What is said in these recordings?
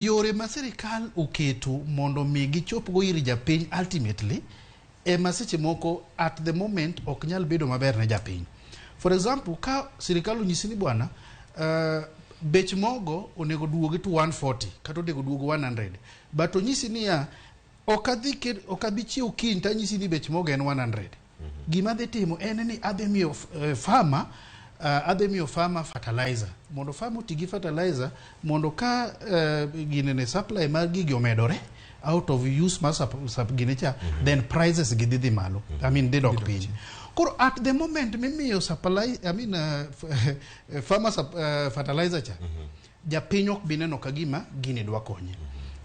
Yore ma sirikal oketo mondo mi gichop go ir japiny ultimately seche moko at the moment ok nyal bedo maber ne japiny. For example, ka sirikal onyisi ni bwana bech mogo onego duogi to 140 kata onego duogo 100, but onyisi ni okadhi chiwo kiny tanyisi ni bech mogo en 100. Gima dhi timo en ni adhi miyo farmer fertilizer mondo farmer otigi fertilizer mondo ka ginene supply mar gigi omedore out of use ma ginecha, then prices gidhi malo, I mean they dok piny. Koro at the moment mimiyo supply, I mean farmer fertilizer cha japiny ok bineno ka gima gini dwa konye.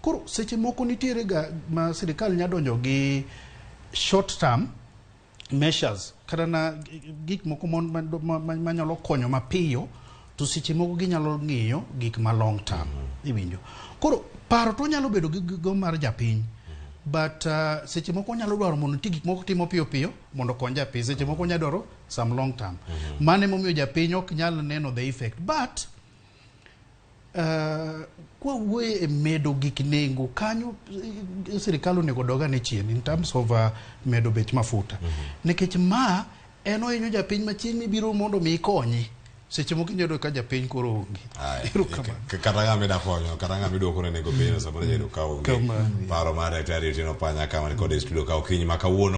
Koro seche moko nitiere ga ma sirikal nyadonjo gi short term measures kata na gik moko manyalo konyo mapiyo, to seche moko ginyalo ng'iyo gik ma long term iwinjo. Koro paro to nyalo bedo go mar japiny, but seche moko nyalo dwaro mondo ti gik moko timo piyo piyo mondo konj japiny, seche moko nyalo dwaro some long term. Mane momiyo japiny ok nyalo neno the effect, but kwa wuoye medo gik nengo kanyo sirikal onego doga ne chien in terms of medo bech mafuta. Nikech ma eno hinyo japiny machiegni biro mondo mi konyi, seche moko inyodo ka japiny koro onge. Kata ng'ama da konyo, kata ng'ama iduoko ne nego piny samoro jedo ka onge. Paro mar Daktari Otieno Panya kama ni kod studio ka okinyi ma kawuono.